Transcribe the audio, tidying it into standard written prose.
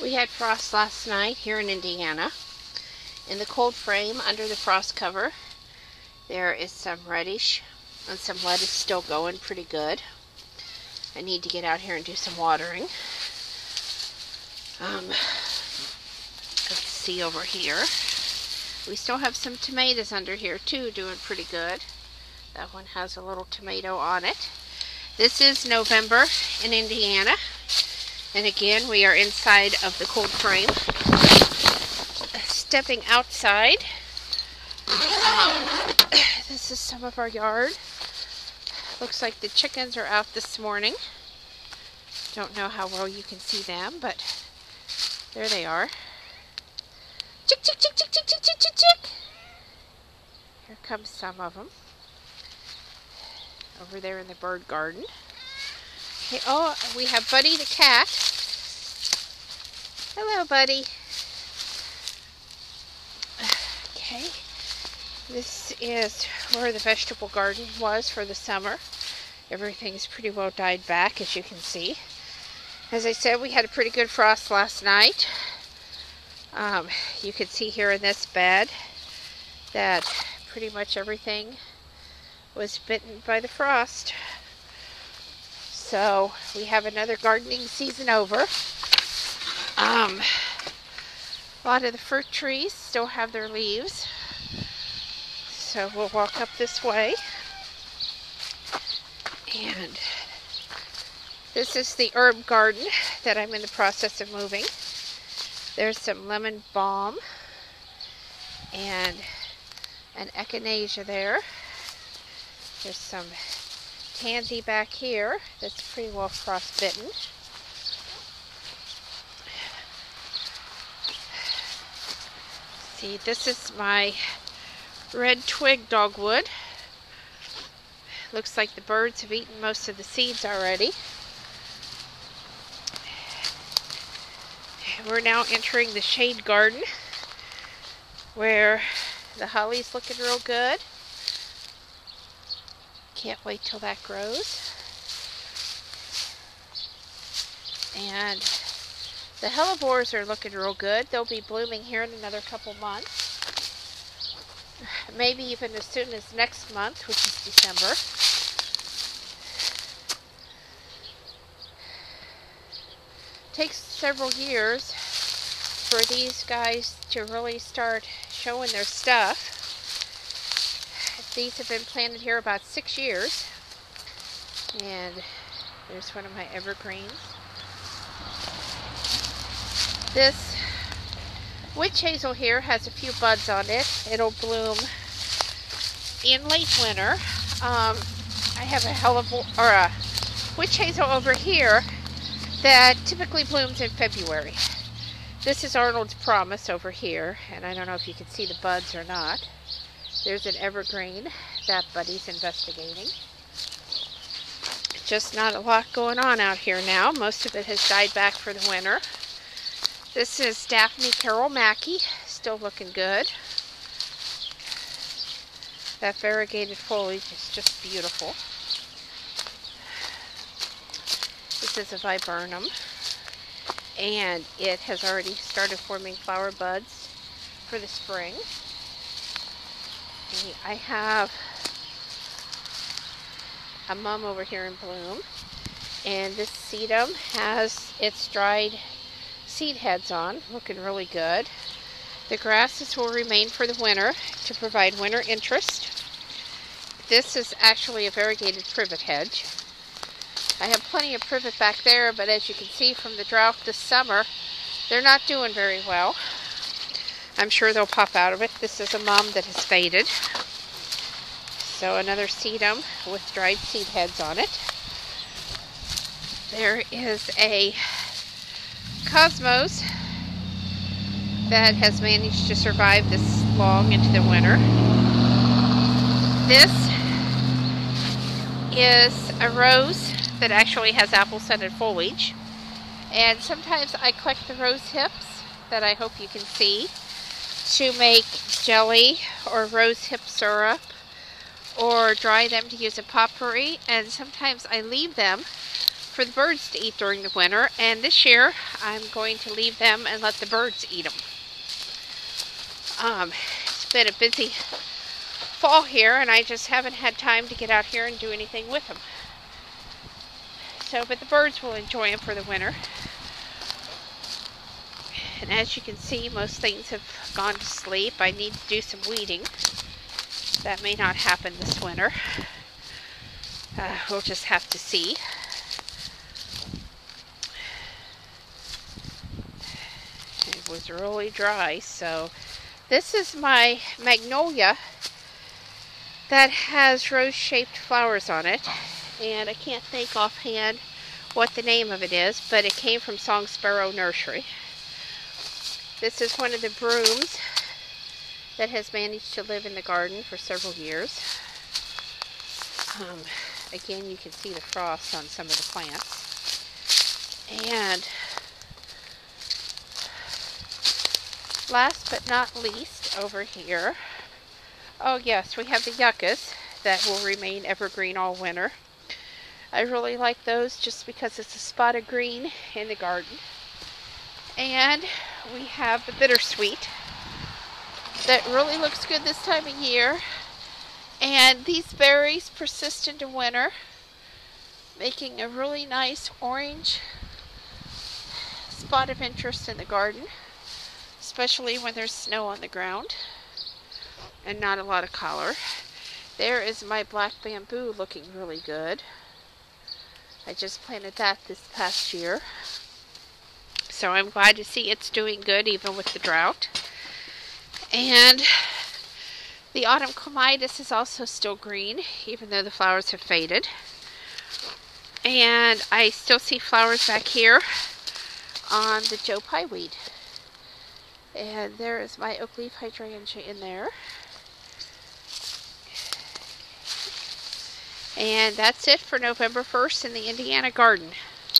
We had frost last night here in Indiana. In the cold frame under the frost cover, there is some reddish and some lettuce still going pretty good. I need to get out here and do some watering. Let's see over here. We still have some tomatoes under here too, doing pretty good. That one has a little tomato on it. This is November in Indiana. And again, we are inside of the cold frame. Stepping outside. This is some of our yard. Looks like the chickens are out this morning. Don't know how well you can see them, but there they are. Chick, chick, chick, chick, chick, chick, chick, chick, chick. Here comes some of them. Over there in the bird garden. Okay, oh, we have Buddy the cat. Hello, Buddy. Okay, this is where the vegetable garden was for the summer. Everything's pretty well died back, as you can see. As I said, we had a pretty good frost last night. You can see here in this bed that pretty much everything was bitten by the frost. So we have another gardening season over. A lot of the fruit trees still have their leaves. So we'll walk up this way. And this is the herb garden that I'm in the process of moving. There's some lemon balm and an echinacea there. There's some tansy back here that's pretty well frostbitten. See, this is my red twig dogwood. Looks like the birds have eaten most of the seeds already. We're now entering the shade garden where the holly's looking real good. Can't wait till that grows. And the hellebores are looking real good. They'll be blooming here in another couple months. Maybe even as soon as next month, which is December. Takes several years for these guys to really start showing their stuff. These have been planted here about 6 years. And there's one of my evergreens. This witch hazel here has a few buds on it. It'll bloom in late winter. I have a witch hazel over here that typically blooms in February. This is Arnold's Promise over here, and I don't know if you can see the buds or not. There's an evergreen that Buddy's investigating. Just not a lot going on out here now. Most of it has died back for the winter. This is Daphne Carol Mackey, still looking good. That variegated foliage is just beautiful. This is a viburnum, and it has already started forming flower buds for the spring. And I have a mum over here in bloom, and this sedum has its dried seed heads on, looking really good. The grasses will remain for the winter to provide winter interest. This is actually a variegated privet hedge. I have plenty of privet back there, but as you can see from the drought this summer, they're not doing very well. I'm sure they'll pop out of it. This is a mum that has faded. So another sedum with dried seed heads on it. There is a cosmos that has managed to survive this long into the winter. This is a rose that actually has apple-scented foliage, and sometimes I collect the rose hips that I hope you can see to make jelly or rose hip syrup, or dry them to use a potpourri, and sometimes I leave them for the birds to eat during the winter, and this year I'm going to leave them and let the birds eat them. It's been a busy fall here, and I just haven't had time to get out here and do anything with them. So, but the birds will enjoy them for the winter. And as you can see, most things have gone to sleep. I need to do some weeding. That may not happen this winter. We'll just have to see. It was really dry, so this is my magnolia that has rose-shaped flowers on it, and I can't think offhand what the name of it is, but it came from Song Sparrow Nursery. This is one of the brooms that has managed to live in the garden for several years. Again, you can see the frost on some of the plants. And last but not least, over here, oh yes, we have the yuccas that will remain evergreen all winter. I really like those just because it's a spot of green in the garden. And we have the bittersweet that really looks good this time of year. And these berries persist into winter, making a really nice orange spot of interest in the garden, especially when there's snow on the ground and not a lot of color. There is my black bamboo looking really good. I just planted that this past year, so I'm glad to see it's doing good even with the drought. And the autumn clematis is also still green, even though the flowers have faded. And I still see flowers back here on the Joe Pye weed. And there is my oak leaf hydrangea in there. And that's it for November 1st in the Indiana garden.